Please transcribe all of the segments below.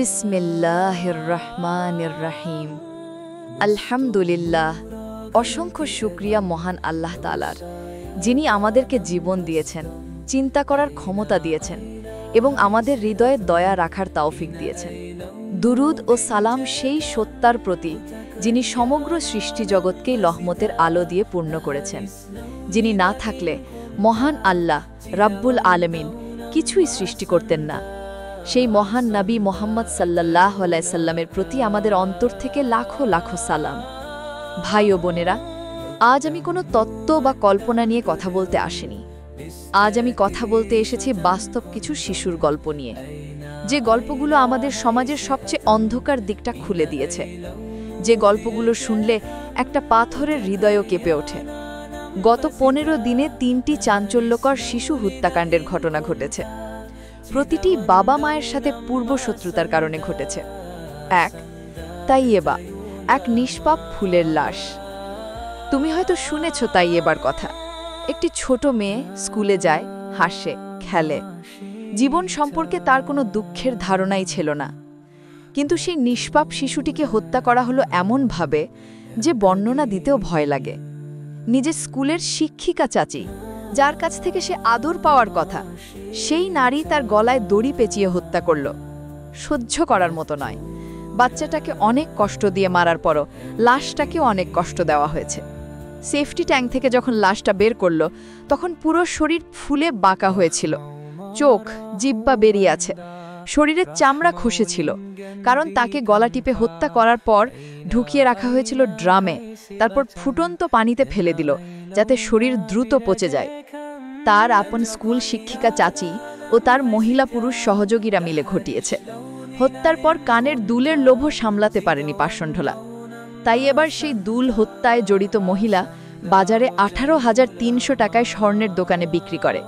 বিসমিল্লাহির রহমানির রহিম। আলহামদুলিল্লাহ, অসংখ্য শুকরিয়া মহান আল্লাহ তাআলার, যিনি আমাদেরকে জীবন দিয়েছেন, চিন্তা করার ক্ষমতা দিয়েছেন এবং আমাদের হৃদয়ে দয়া রাখার তৌফিক দিয়েছেন। দুরুদ ও সালাম সেই সত্তার প্রতি, যিনি সমগ্র সৃষ্টি জগৎকেই রহমতের আলো দিয়ে পূর্ণ করেছেন, যিনি না থাকলে মহান আল্লাহ রাব্বুল আলামিন কিছুই সৃষ্টি করতেন না। সেই মহান নবী মুহাম্মদ সাল্লাল্লাহু আলাইহি সাল্লামের প্রতি আমাদের অন্তর থেকে লাখো লাখো সালাম। ভাই ও বোনেরা, আজ আমি কোনো তত্ত্ব বা কল্পনা নিয়ে কথা বলতে আসিনি। আজ আমি কথা বলতে এসেছি বাস্তব কিছু শিশুর গল্প নিয়ে, যে গল্পগুলো আমাদের সমাজের সবচেয়ে অন্ধকার দিকটা খুলে দিয়েছে, যে গল্পগুলো শুনলে একটা পাথরের হৃদয়ও কেঁপে ওঠে। গত 15 দিনে 3টি চাঞ্চল্যকর শিশু হত্যাকাণ্ডের ঘটনা ঘটেছে। প্রতিটি বাবা মায়ের সাথে পূর্বশত্রুতার কারণে ঘটেছে। এক, তাইয়েবা, এক নিষ্পাপ ফুলের লাশ। তুমি হয়তো শুনেছ তাইয়েবার কথা। একটি ছোট মেয়ে স্কুলে যায়, হাসে, খেলে। জীবন সম্পর্কে তার কোনো দুঃখের ধারণাই ছিল না। কিন্তু সেই নিষ্পাপ শিশুটিকে হত্যা করা হলো এমনভাবে যে বর্ণনা দিতেও ভয় লাগে। নিজের স্কুলের শিক্ষিকা চাচি, যার কাছ থেকে সে আদর পাওয়ার কথা, সেই নারী তার গলায় দড়ি পেঁচিয়ে হত্যা করল। সহ্য করার মতো নয়। বাচ্চাটাকে অনেক কষ্ট দিয়ে মারার পরও লাশটাকেও অনেক কষ্ট দেওয়া হয়েছে। সেফটি ট্যাঙ্ক থেকে যখন লাশটা বের করল, তখন পুরো শরীর ফুলে বাঁকা হয়েছিল। চোখ, জিহ্বা বেরিয়ে আছে, শরীরের চামড়া খসেছিল, কারণ তাকে গলা টিপে হত্যা করার পর ঢুকিয়ে রাখা হয়েছিল ড্রামে, তারপর ফুটন্ত পানিতে ফেলে দিল যাতে শরীর দ্রুত পচে যায়। তার আপন স্কুল শিক্ষিকা চাচি ও তার মহিলা পুরুষ সহযোগীরা মিলে ঘটিয়েছে। হত্যার পর কানের দুলের লোভ সামলাতে পারেনি পাষণ্ডলা। তাই এবার সেই দুল হত্যায় জড়িত মহিলা বাজারে 18,300 টাকায় স্বর্ণের দোকানে বিক্রি করে।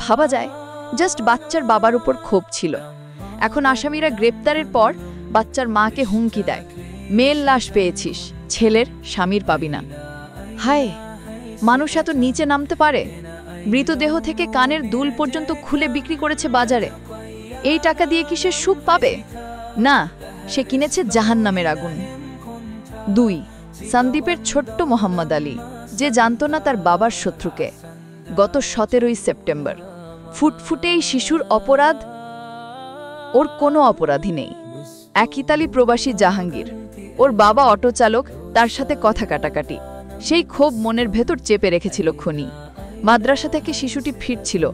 ভাবা যায়, জাস্ট বাচ্চার বাবার উপর ক্ষোভ ছিল। এখন আসামিরা গ্রেপ্তারের পর বাচ্চার মাকে হুমকি দেয়, মেয়ের লাশ পেয়েছিস, ছেলের স্বামীর পাবি না। হায়, মানুষ এত নিচে নামতে পারে? মৃতদেহ থেকে কানের দুল পর্যন্ত খুলে বিক্রি করেছে বাজারে। এই টাকা দিয়ে কি সে সুখ পাবে? না, সে কিনেছে জাহান্নামের আগুন। 2, সন্দীপের ছোট্ট মোহাম্মদ আলী, যে জানত না তার বাবার শত্রুকে। গত 17 সেপ্টেম্বর ফুটফুটে এই শিশুর অপরাধ, ওর কোনো অপরাধী নেই। এক ইতালি প্রবাসী জাহাঙ্গীর, ওর বাবা অটো চালক, তার সাথে কথা কাটাকাটি। সেই ক্ষোভ মনের ভেতর চেপে রেখেছিল খনি। মাদ্রাসা থেকে শিশুটি ফিরছিল,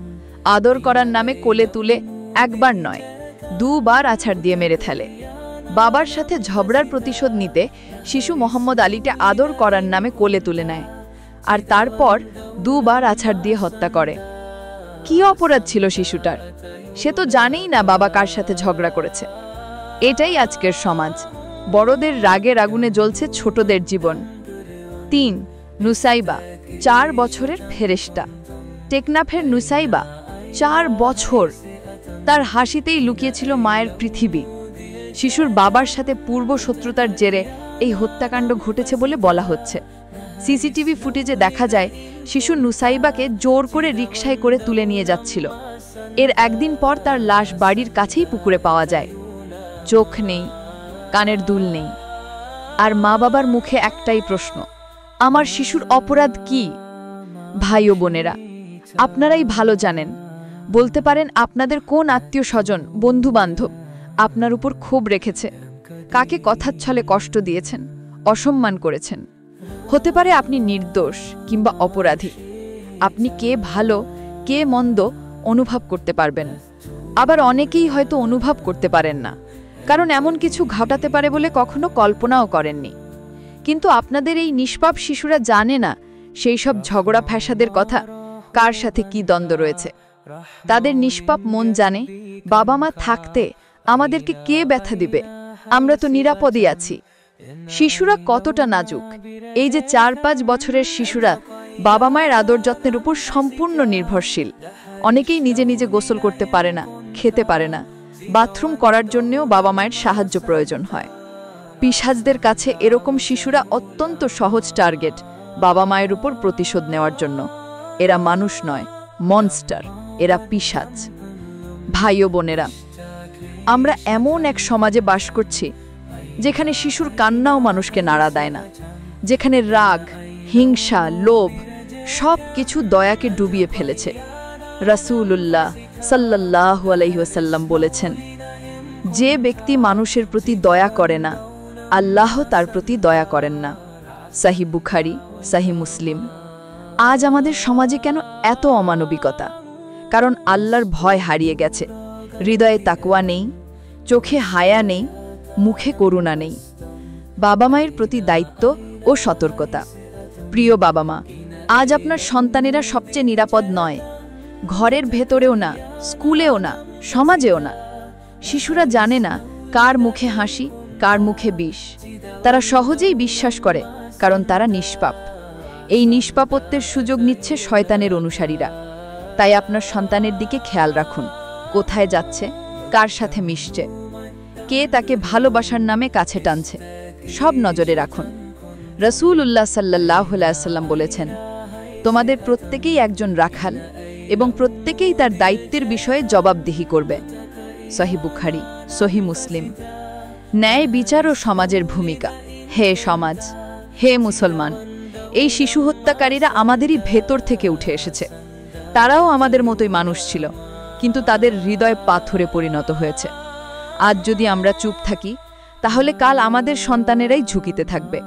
আদর করার নামে কোলে তুলে একবার নয় 2 বার আছাড় দিয়ে মেরে ফেলে। বাবার সাথে ঝগড়ার প্রতিশোধ নিতে শিশু মোহাম্মদ আলীকে আদর করার নামে কোলে তুলে নেয়, আর তারপর 2 বার আছাড় দিয়ে হত্যা করে। কি অপরাধ ছিল শিশুটার? সে তো জানেই না বাবা কার সাথে ঝগড়া করেছে। এটাই আজকের সমাজ। বড়দের রাগের আগুনে জ্বলছে ছোটদের জীবন। 3, নুসাইবা, 4 বছরের ফেরেশতা। টেকনাফের নুসাইবা 4 বছর। তার হাসিতেই লুকিয়েছিল মায়ের পৃথিবী। শিশুর বাবার সাথে পূর্ব শত্রুতার জেরে এই হত্যাকাণ্ড ঘটেছে বলে বলা হচ্ছে। সিসিটিভি ফুটেজে দেখা যায় শিশু নুসাইবাকে জোর করে রিকশায় করে তুলে নিয়ে যাচ্ছিল। এর একদিন পর তার লাশ বাড়ির কাছেই পুকুরে পাওয়া যায়। চোখ নেই, কানের দুল নেই, আর মা বাবার মুখে একটাই প্রশ্ন, আমার শিশুর অপরাধ কি? ভাই ও বোনেরা, আপনারাই ভালো জানেন। বলতে পারেন আপনাদের কোন আত্মীয় স্বজন, বন্ধু বান্ধব আপনার উপর ক্ষোভ রেখেছে, কাকে কথার ছলে কষ্ট দিয়েছেন, অসম্মান করেছেন। হতে পারে আপনি নির্দোষ কিংবা অপরাধী। আপনি কে ভালো কে মন্দ অনুভব করতে পারবেন। আবার অনেকেই হয়তো অনুভব করতে পারেন না, কারণ এমন কিছু ঘটাতে পারে বলে কখনো কল্পনাও করেননি। কিন্তু আপনাদের এই নিষ্পাপ শিশুরা জানে না সেই সব ঝগড়া ফ্যাসাদের কথা, কার সাথে কি দ্বন্দ্ব রয়েছে। তাদের নিষ্পাপ মন জানে, বাবা মা থাকতে আমাদেরকে কে ব্যথা দিবে, আমরা তো নিরাপদই আছি। শিশুরা কতটা নাজুক। এই যে 4-5 বছরের শিশুরা বাবা মায়ের আদর যত্নের উপর সম্পূর্ণ নির্ভরশীল। অনেকেই নিজে নিজে গোসল করতে পারে না, খেতে পারে না, বাথরুম করার জন্যও বাবা মায়ের সাহায্য প্রয়োজন হয়। পিশাচদের কাছে এরকম শিশুরা অত্যন্ত সহজ টার্গেট বাবা মায়ের উপর প্রতিশোধ নেওয়ার জন্য। এরা মানুষ নয়, মনস্টার, এরা পিশাচ। ভাই ও বোনেরা, আমরা এমন এক সমাজে বাস করছি যেখানে শিশুর কান্নাও মানুষকে নাড়া দেয় না, যেখানে রাগ, হিংসা, লোভ সব কিছু দয়াকে ডুবিয়ে ফেলেছে। রাসূলুল্লাহ সাল্লাল্লাহু আলাইহি ওয়াসাল্লাম বলেছেন, যে ব্যক্তি মানুষের প্রতি দয়া করে না, আল্লাহ তার প্রতি দয়া করেন না। সহিহ বুখারী, সহিহ মুসলিম। আজ আমাদের সমাজে কেন এত অমানবিকতা? কারণ আল্লাহর ভয় হারিয়ে গেছে, হৃদয়ে তাকওয়া নেই, চোখে হায়া নেই, মুখে করুণা নেই। বাবা মায়ের প্রতি দায়িত্ব ও সতর্কতা। প্রিয় বাবা মা, আজ আপনার সন্তানেরা সবচেয়ে নিরাপদ নয়, ঘরের ভেতরেও না, স্কুলেও না, সমাজেও না। শিশুরা জানে না কার মুখে হাসি, কার মুখে বিষ। তারা সহজেই বিশ্বাস করে, কারণ তারা নিষ্পাপ। এই নিষ্পাপত্বের সুযোগ নিচ্ছে শয়তানের অনুসারীরা। তাই আপনার সন্তানের দিকে খেয়াল রাখুন, কোথায় যাচ্ছে, কার সাথে মিশছে, কে তাকে ভালোবাসার নামে কাছে টানছে, সব নজরে রাখুন। রাসূলুল্লাহ সাল্লাল্লাহু আলাইহি ওয়াসাল্লাম বলেছেন, তোমাদের প্রত্যেকেই একজন রাখাল এবং প্রত্যেকেই তার দায়িত্বের বিষয়ে জবাবদিহি করবে। সহিহ বুখারী, সহিহ মুসলিম। ন্যায় বিচার ও সমাজের ভূমিকা। হে সমাজ, হে মুসলমান, এই শিশু হত্যাকারীরা আমাদেরই ভেতর থেকে উঠে এসেছে। তারাও আমাদের মতোই মানুষ ছিল, কিন্তু তাদের হৃদয় পাথরে পরিণত হয়েছে। আজ যদি আমরা চুপ থাকি, তাহলে কাল আমাদের সন্তানেরাই ঝুঁকিতে থাকবে।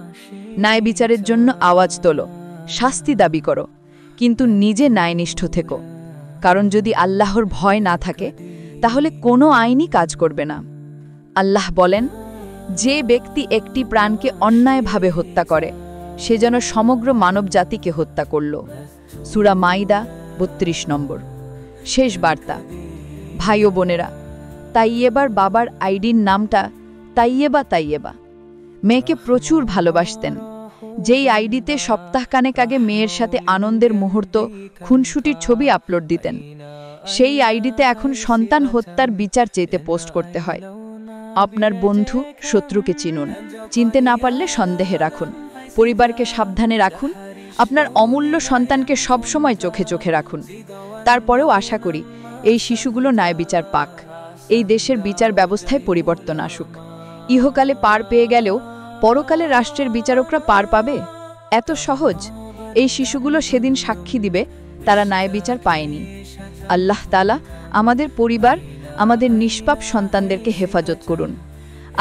ন্যায় বিচারের জন্য আওয়াজ তোলো, শাস্তি দাবি করো, কিন্তু নিজে ন্যায়নিষ্ঠ থেকো। কারণ যদি আল্লাহর ভয় না থাকে, তাহলে কোনো আইনই কাজ করবে না। আল্লাহ বলেন, যে ব্যক্তি একটি প্রাণকে অন্যায়ভাবে হত্যা করে, সে যেন সমগ্র মানব জাতিকে হত্যা করল। সূরা মাইদা ৩২ নম্বর। শেষ বার্তা। ভাই ও বোনেরা, তাইয়েবার বাবার আইডির নামটা তাইয়েবা। মেয়েকে প্রচুর ভালোবাসতেন। যেই আইডিতে সপ্তাহখানেক আগে মেয়ের সাথে আনন্দের মুহূর্ত, খুনসুটির ছবি আপলোড দিতেন, সেই আইডিতে এখন সন্তান হত্যার বিচার চেতে পোস্ট করতে হয়। আপনার বন্ধু, শত্রুকে চিনুন, চিনতে না পারলে সন্দেহে রাখুন। পরিবারকে সাবধানে রাখুন। আপনার অমূল্য সন্তানকে সবসময় চোখে চোখে রাখুন। তারপরেও আশা করি এই শিশুগুলো ন্যায় বিচার পাক, এই দেশের বিচার ব্যবস্থায় পরিবর্তন আসুক। ইহকালে পার পেয়ে গেলেও পরকালে রাষ্ট্রের বিচারকরা পার পাবে? এত সহজ? এই শিশুগুলো সেদিন সাক্ষী দিবে তারা ন্যায় বিচার পায়নি। আল্লাহ তাআলা আমাদের পরিবার, আমাদের নিষ্পাপ সন্তানদেরকে হেফাজত করুন।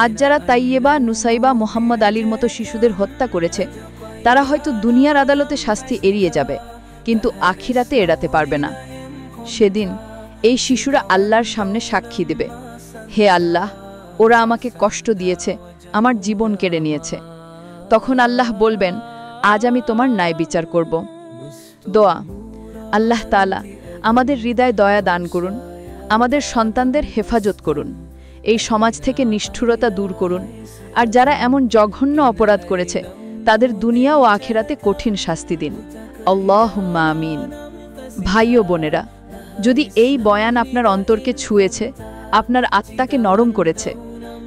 আজ যারা তাইয়েবা, নুসাইবা, মোহাম্মদ আলীর মতো শিশুদের হত্যা করেছে, তারা হয়তো দুনিয়ার আদালতে শাস্তি এড়িয়ে যাবে, কিন্তু আখিরাতে এড়াতে পারবে না। সেদিন এই শিশুরা আল্লাহর সামনে সাক্ষী দেবে, হে আল্লাহ, ওরা আমাকে কষ্ট দিয়েছে, আমার জীবন কেড়ে নিয়েছে। তখন আল্লাহ বলবেন, আজ আমি তোমার ন্যায় বিচার করব। দোয়া। আল্লাহ তাআলা আমাদের হৃদয়ে দয়া দান করুন, আমাদের সন্তানদের হেফাজত করুন, এই সমাজ থেকে নিষ্ঠুরতা দূর করুন। আর যারা এমন জঘন্য অপরাধ করেছে, তাদের দুনিয়া ও আখিরাতে কঠিন শাস্তি দিন। আল্লাহুম্মা আমিন। ভাই ও বোনেরা, যদি এই বয়ান আপনার অন্তরকে ছুঁয়েছে, আপনার আত্মাকে নরম করেছে,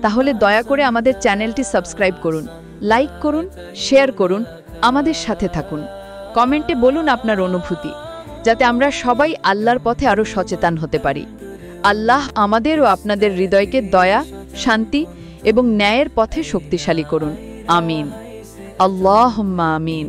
তাহলে দয়া করে আমাদের চ্যানেলটি সাবস্ক্রাইব করুন, লাইক করুন, শেয়ার করুন, আমাদের সাথে থাকুন। কমেন্টে বলুন আপনার অনুভূতি, যাতে আমরা সবাই আল্লাহর পথে আরও সচেতন হতে পারি। আল্লাহ আমাদের ও আপনাদের হৃদয়কে দয়া, শান্তি এবং ন্যায়ের পথে শক্তিশালী করুন। আমিন। আল্লাহুম্মা আমিন।